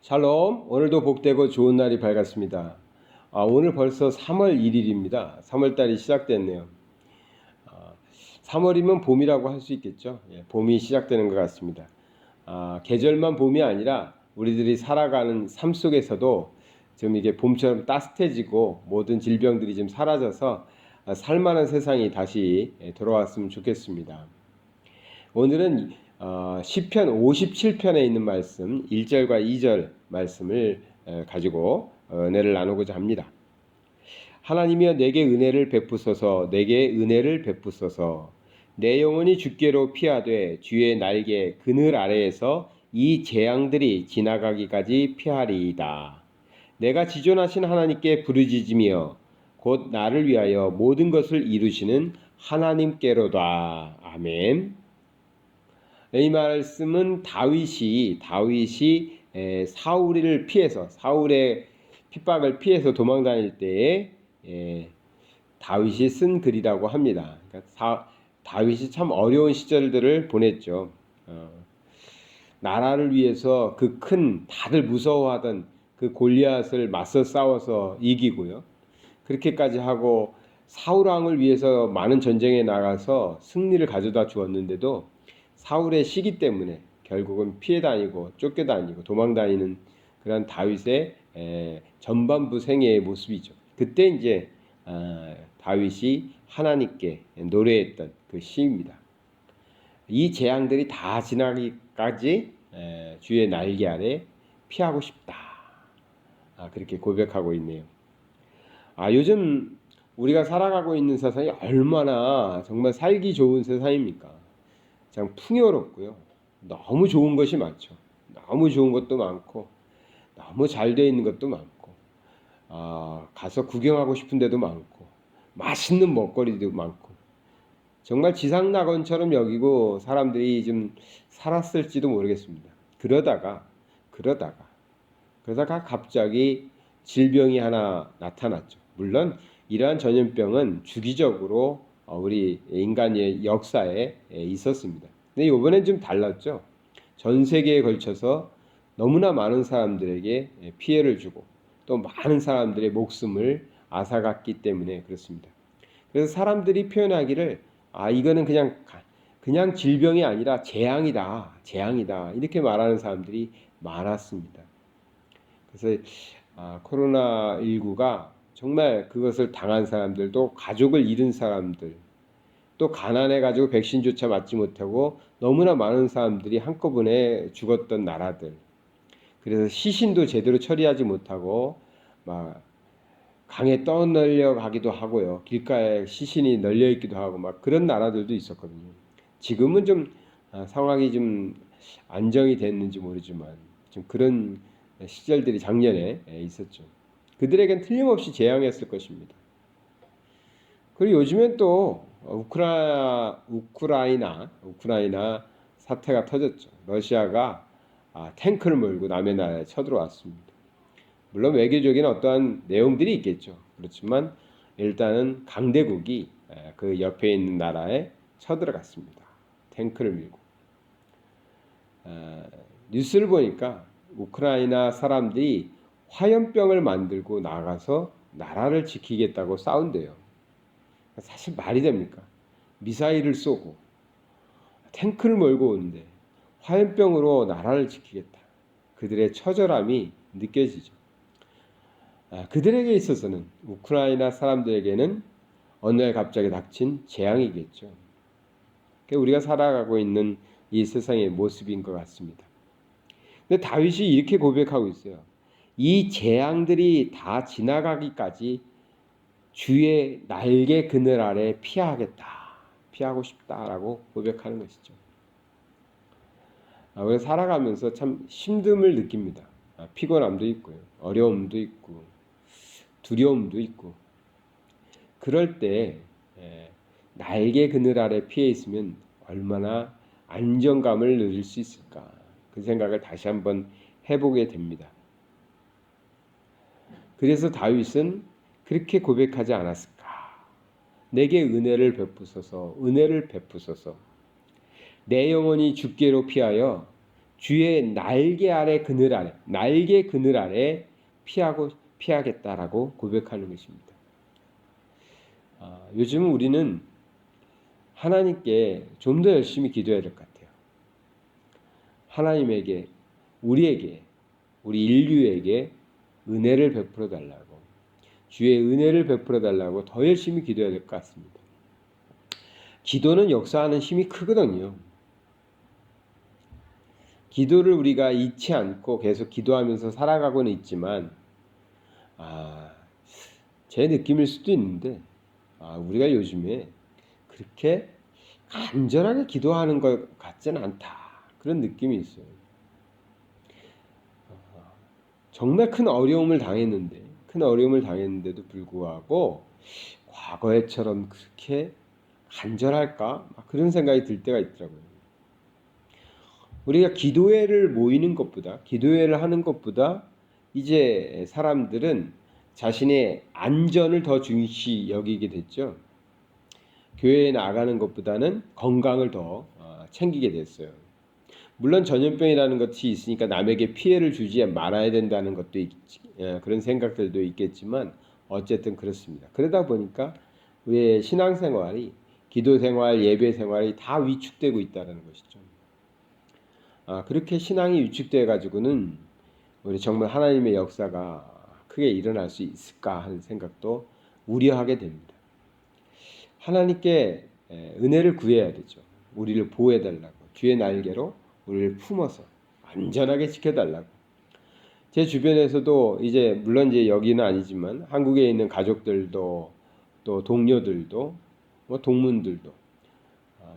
샬롬, 오늘도 복되고 좋은 날이 밝았습니다. 오늘 벌써 3월 1일입니다. 3월달이 시작됐네요. 3월이면 봄이라고 할 수 있겠죠. 봄이 시작되는 것 같습니다. 계절만 봄이 아니라 우리들이 살아가는 삶 속에서도 좀 이게 봄처럼 따뜻해지고 모든 질병들이 좀 사라져서 살만한 세상이 다시 돌아왔으면 좋겠습니다. 오늘은 시편 57편에 있는 말씀 1절과 2절 말씀을 가지고 은혜를 나누고자 합니다. 하나님이여 내게 은혜를 베푸소서, 내게 은혜를 베푸소서. 내 영혼이 주께로 피하되 주의 날개 그늘 아래에서 이 재앙들이 지나가기까지 피하리이다. 내가 지존하신 하나님께 부르짖으며 곧 나를 위하여 모든 것을 이루시는 하나님께로다. 아멘. 이 말씀은 다윗이 사울을 피해서 사울의 핍박을 피해서 도망 다닐 때에 다윗이 쓴 글이라고 합니다. 그러니까 다윗이 참 어려운 시절들을 보냈죠. 나라를 위해서 그 큰 다들 무서워하던 그 골리앗을 맞서 싸워서 이기고요. 그렇게까지 하고 사울 왕을 위해서 많은 전쟁에 나가서 승리를 가져다 주었는데도 사울의 시기 때문에 결국은 피해 다니고 쫓겨 다니고 도망 다니는 그런 다윗의 전반부 생애의 모습이죠. 그때 이제 다윗이 하나님께 노래했던 그 시입니다. 이 재앙들이 다 지나기까지 주의 날개 아래 피하고 싶다. 그렇게 고백하고 있네요. 요즘 우리가 살아가고 있는 세상이 얼마나 정말 살기 좋은 세상입니까? 참 풍요롭고요. 너무 좋은 것이 많죠. 너무 좋은 것도 많고 너무 잘 되어 있는 것도 많고 가서 구경하고 싶은 데도 많고 맛있는 먹거리도 많고 정말 지상낙원처럼 여기고 사람들이 좀 살았을지도 모르겠습니다. 그러다가 갑자기 질병이 하나 나타났죠. 물론 이러한 전염병은 주기적으로 우리 인간의 역사에 있었습니다. 근데 이번엔 좀 달랐죠. 전 세계에 걸쳐서 너무나 많은 사람들에게 피해를 주고 또 많은 사람들의 목숨을 앗아갔기 때문에 그렇습니다. 그래서 사람들이 표현하기를 이거는 그냥 질병이 아니라 재앙이다 이렇게 말하는 사람들이 많았습니다. 그래서 코로나19가 정말 그것을 당한 사람들도 가족을 잃은 사람들 또 가난해가지고 백신조차 맞지 못하고 너무나 많은 사람들이 한꺼번에 죽었던 나라들 그래서 시신도 제대로 처리하지 못하고 막 강에 떠널려 가기도 하고요. 길가에 시신이 널려 있기도 하고 막 그런 나라들도 있었거든요. 지금은 좀 상황이 좀 안정이 됐는지 모르지만 좀 그런 시절들이 작년에 있었죠. 그들에겐 틀림없이 재앙이었을 것입니다. 그리고 요즘엔 또 우크라이나 사태가 터졌죠. 러시아가 탱크를 몰고 남의 나라에 쳐들어왔습니다. 물론 외교적인 어떠한 내용들이 있겠죠. 그렇지만 일단은 강대국이 그 옆에 있는 나라에 쳐들어갔습니다. 탱크를 밀고. 뉴스를 보니까 우크라이나 사람들이 화염병을 만들고 나가서 나라를 지키겠다고 싸운대요. 사실 말이 됩니까? 미사일을 쏘고 탱크를 몰고 오는데 화염병으로 나라를 지키겠다. 그들의 처절함이 느껴지죠. 그들에게 있어서는 우크라이나 사람들에게는 어느 날 갑자기 닥친 재앙이겠죠. 우리가 살아가고 있는 이 세상의 모습인 것 같습니다. 근데 다윗이 이렇게 고백하고 있어요. 이 재앙들이 다 지나가기까지 주의 날개 그늘 아래 피하고 싶다라고 고백하는 것이죠. 우리가 살아가면서 참 힘듦을 느낍니다. 피곤함도 있고요, 어려움도 있고, 두려움도 있고. 그럴 때 날개 그늘 아래 피해 있으면 얼마나 안정감을 누릴 수 있을까? 그 생각을 다시 한번 해보게 됩니다. 그래서 다윗은 그렇게 고백하지 않았을까? 내게 은혜를 베푸소서, 내 영혼이 주께로 피하여 주의 날개 아래 그늘 아래 날개 그늘 아래 피하겠다라고 고백하는 것입니다. 요즘 우리는 하나님께 좀 더 열심히 기도해야 될 것 같아요. 하나님에게 우리에게 우리 인류에게 은혜를 베풀어 달라고 주의 은혜를 베풀어 달라고 더 열심히 기도해야 될 것 같습니다. 기도는 역사하는 힘이 크거든요. 기도를 우리가 잊지 않고 계속 기도하면서 살아가고는 있지만 제 느낌일 수도 있는데 우리가 요즘에 그렇게 간절하게 기도하는 것 같지는 않다. 그런 느낌이 있어요. 정말 큰 어려움을 당했는데도 불구하고 과거에처럼 그렇게 간절할까? 그런 생각이 들 때가 있더라고요. 우리가 기도회를 하는 것보다 이제 사람들은 자신의 안전을 더 중시 여기게 됐죠. 교회에 나가는 것보다는 건강을 더 챙기게 됐어요. 물론 전염병이라는 것이 있으니까 남에게 피해를 주지 말아야 된다는 것도 그런 생각들도 있겠지만 어쨌든 그렇습니다. 그러다 보니까 우리의 신앙생활이 기도생활, 예배생활이 다 위축되고 있다는 것이죠. 그렇게 신앙이 위축돼 가지고는 우리 정말 하나님의 역사가 크게 일어날 수 있을까 하는 생각도 우려하게 됩니다. 하나님께 은혜를 구해야 되죠. 우리를 보호해 달라고 주의 날개로 우리를 품어서 안전하게 지켜달라고. 제 주변에서도 물론 이제 여기는 아니지만 한국에 있는 가족들도 또 동료들도 동문들도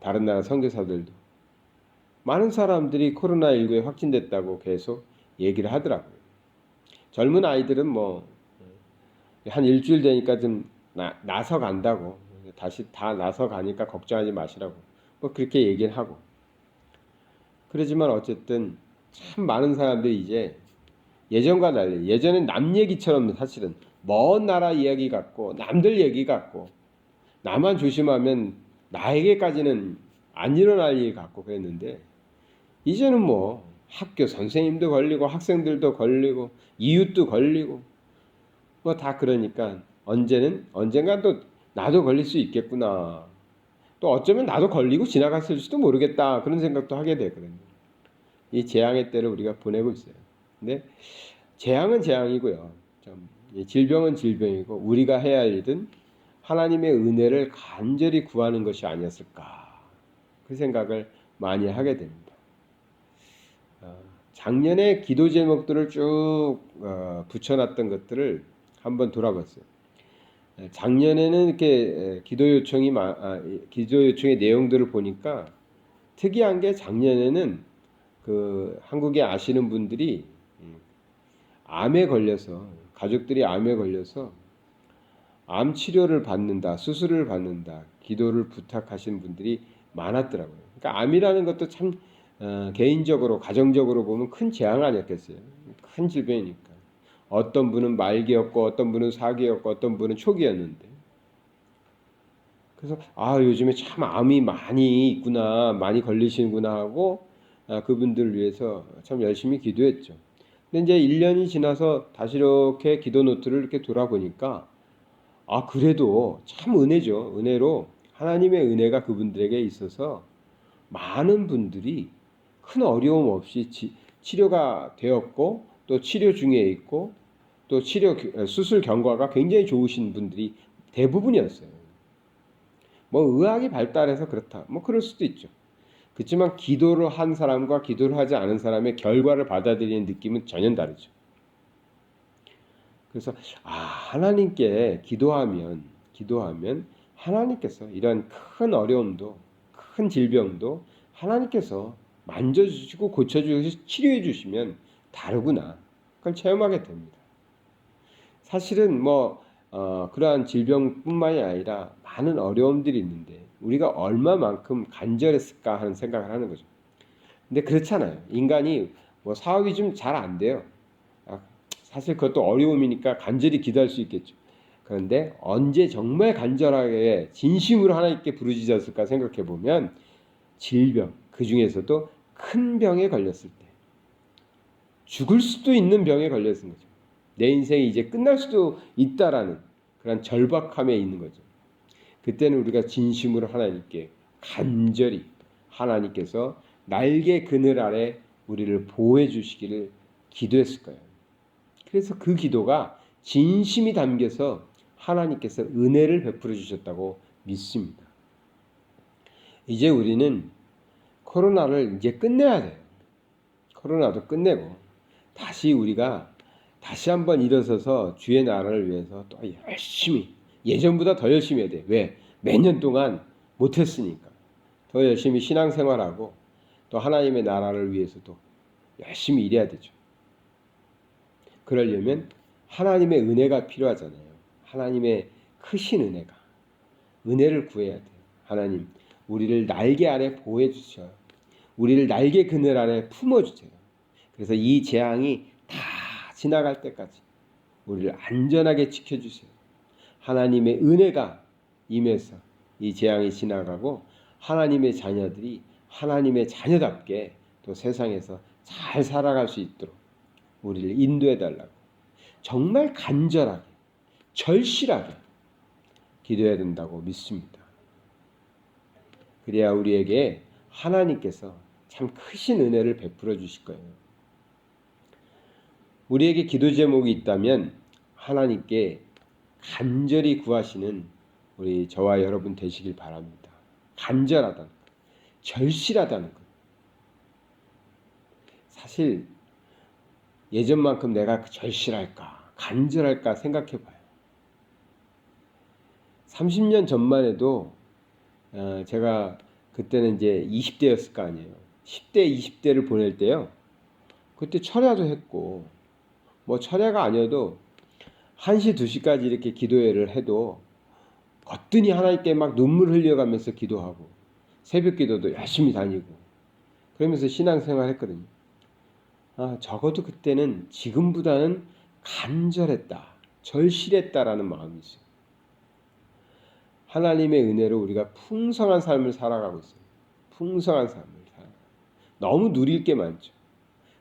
다른 나라 선교사들도 많은 사람들이 코로나19에 확진됐다고 계속 얘기를 하더라고요. 젊은 아이들은 한 일주일 되니까 좀 나서 간다고 다시 다 나서 가니까 걱정하지 마시라고 그렇게 얘기를 하고. 그러지만 어쨌든 참 많은 사람들이 이제 예전과 달리 예전엔 남 얘기처럼 사실은 먼 나라 이야기 같고 남들 얘기 같고 나만 조심하면 나에게까지는 안 일어날 일 같고 그랬는데 이제는 학교 선생님도 걸리고 학생들도 걸리고 이웃도 걸리고 다 그러니까 언젠간 또 나도 걸릴 수 있겠구나. 또 어쩌면 나도 걸리고 지나갔을지도 모르겠다. 그런 생각도 하게 되거든요. 이 재앙의 때를 우리가 보내고 있어요. 근데 재앙은 재앙이고요. 질병은 질병이고 우리가 해야 할 일은 하나님의 은혜를 간절히 구하는 것이 아니었을까. 그 생각을 많이 하게 됩니다. 작년에 기도 제목들을 쭉 붙여놨던 것들을 한번 돌아봤어요. 작년에는 이렇게 기도 요청의 내용들을 보니까 특이한 게 작년에는 그 한국에 아시는 분들이 가족들이 암에 걸려서 암 치료를 받는다, 수술을 받는다, 기도를 부탁하시는 분들이 많았더라고요. 그러니까 암이라는 것도 참 개인적으로, 가정적으로 보면 큰 재앙 아니었겠어요. 큰 질병이니까. 어떤 분은 말기였고, 어떤 분은 사기였고, 어떤 분은 초기였는데. 그래서 요즘에 참 암이 많이 있구나, 많이 걸리시는구나 하고 그분들을 위해서 참 열심히 기도했죠. 근데 이제 1년이 지나서 다시 이렇게 기도 노트를 이렇게 돌아보니까 그래도 참 은혜죠. 은혜로 하나님의 은혜가 그분들에게 있어서 많은 분들이 큰 어려움 없이 치료가 되었고 또 치료 중에 있고 또 수술 경과가 굉장히 좋으신 분들이 대부분이었어요. 의학이 발달해서 그렇다. 그럴 수도 있죠. 그렇지만 기도를 한 사람과 기도를 하지 않은 사람의 결과를 받아들이는 느낌은 전혀 다르죠. 그래서 하나님께 기도하면 하나님께서 이런 큰 어려움도 큰 질병도 하나님께서 만져주시고 고쳐주시고 치료해 주시면 다르구나. 그걸 체험하게 됩니다. 사실은 그러한 질병뿐만이 아니라 많은 어려움들이 있는데 우리가 얼마만큼 간절했을까 하는 생각을 하는 거죠. 근데 그렇잖아요. 인간이 사업이 좀 잘 안 돼요. 사실 그것도 어려움이니까 간절히 기도할 수 있겠죠. 그런데 언제 정말 간절하게 진심으로 하나님께 부르짖었을까 생각해 보면 질병, 그 중에서도 큰 병에 걸렸을 때, 죽을 수도 있는 병에 걸렸은 거죠. 내 인생이 이제 끝날 수도 있다라는 그런 절박함에 있는 거죠. 그때는 우리가 진심으로 하나님께 간절히 하나님께서 날개 그늘 아래 우리를 보호해 주시기를 기도했을 거예요. 그래서 그 기도가 진심이 담겨서 하나님께서 은혜를 베풀어 주셨다고 믿습니다. 이제 우리는 코로나를 이제 끝내야 돼요. 코로나도 끝내고 우리가 다시 한번 일어서서 주의 나라를 위해서 또 열심히, 예전보다 더 열심히 해야 돼. 왜? 몇 년 동안 못했으니까. 더 열심히 신앙생활하고 또 하나님의 나라를 위해서도 열심히 일해야 되죠. 그러려면 하나님의 은혜가 필요하잖아요. 하나님의 크신 은혜를 구해야 돼요. 하나님, 우리를 날개 아래 보호해 주셔요. 우리를 날개 그늘 아래 품어주세요. 그래서 이 재앙이 다 지나갈 때까지 우리를 안전하게 지켜주세요. 하나님의 은혜가 임해서 이 재앙이 지나가고 하나님의 자녀들이 하나님의 자녀답게 또 세상에서 잘 살아갈 수 있도록 우리를 인도해 달라고 정말 간절하게 절실하게 기도해야 된다고 믿습니다. 그래야 우리에게 하나님께서 참 크신 은혜를 베풀어 주실 거예요. 우리에게 기도 제목이 있다면 하나님께 간절히 구하시는 우리 저와 여러분 되시길 바랍니다. 간절하다는 것, 절실하다는 것. 사실 예전만큼 내가 절실할까, 간절할까 생각해 봐요. 30년 전만 해도 제가 그때는 이제 20대였을 거 아니에요. 10대, 20대를 보낼 때요. 그때 철야도 했고 뭐 철야가 아니어도 1시, 2시까지 이렇게 기도회를 해도 거뜬히 하나님께 막 눈물 흘려가면서 기도하고 새벽 기도도 열심히 다니고 그러면서 신앙생활 했거든요. 적어도 그때는 지금보다는 간절했다, 절실했다라는 마음이 있어요. 하나님의 은혜로 우리가 풍성한 삶을 살아가고 있어요. 풍성한 삶을 살아가고 너무 누릴 게 많죠.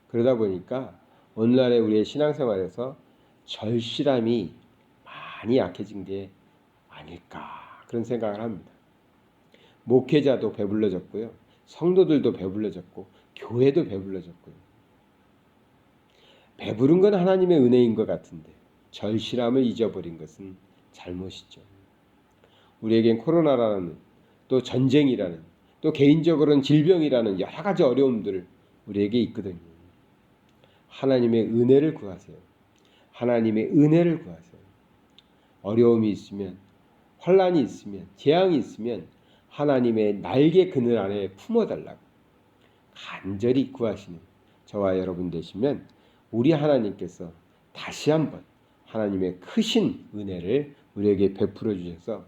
그러다 보니까 오늘날의 우리의 신앙생활에서 절실함이 많이 약해진 게 아닐까 그런 생각을 합니다. 목회자도 배불러졌고요. 성도들도 배불러졌고 교회도 배불러졌고요. 배부른 건 하나님의 은혜인 것 같은데 절실함을 잊어버린 것은 잘못이죠. 우리에겐 코로나라는 또 전쟁이라는 또 개인적으로는 질병이라는 여러 가지 어려움들 우리에게 있거든요. 하나님의 은혜를 구하세요. 하나님의 은혜를 구하세요. 어려움이 있으면, 환난이 있으면, 재앙이 있으면 하나님의 날개 그늘 안에 품어달라고 간절히 구하시는 저와 여러분 되시면 우리 하나님께서 다시 한번 하나님의 크신 은혜를 우리에게 베풀어 주셔서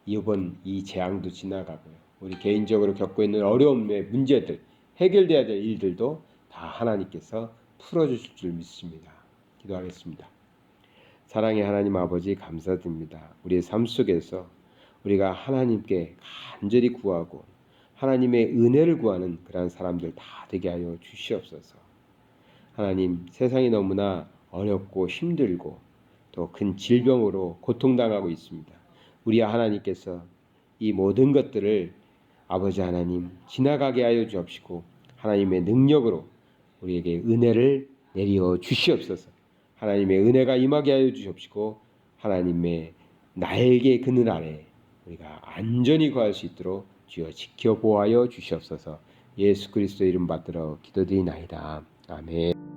이번 이 재앙도 지나가고요. 우리 개인적으로 겪고 있는 어려움의 문제들, 해결돼야 될 일들도 다 하나님께서 풀어주실 줄 믿습니다. 기도하겠습니다. 사랑의 하나님 아버지 감사드립니다. 우리의 삶 속에서 우리가 하나님께 간절히 구하고 하나님의 은혜를 구하는 그러한 사람들 다 되게 하여 주시옵소서. 하나님, 세상이 너무나 어렵고 힘들고 또 큰 질병으로 고통당하고 있습니다. 우리 하나님께서 이 모든 것들을 아버지 하나님 지나가게 하여 주옵시고 하나님의 능력으로 우리에게 은혜를 내려 주시옵소서. 하나님의 은혜가 임하게 하여 주옵시고 하나님의 날개 그늘 아래 우리가 안전히 거할 수 있도록 주여 지켜 보하여 주시옵소서. 예수 그리스도 이름 받들어 기도드리나이다. 아멘.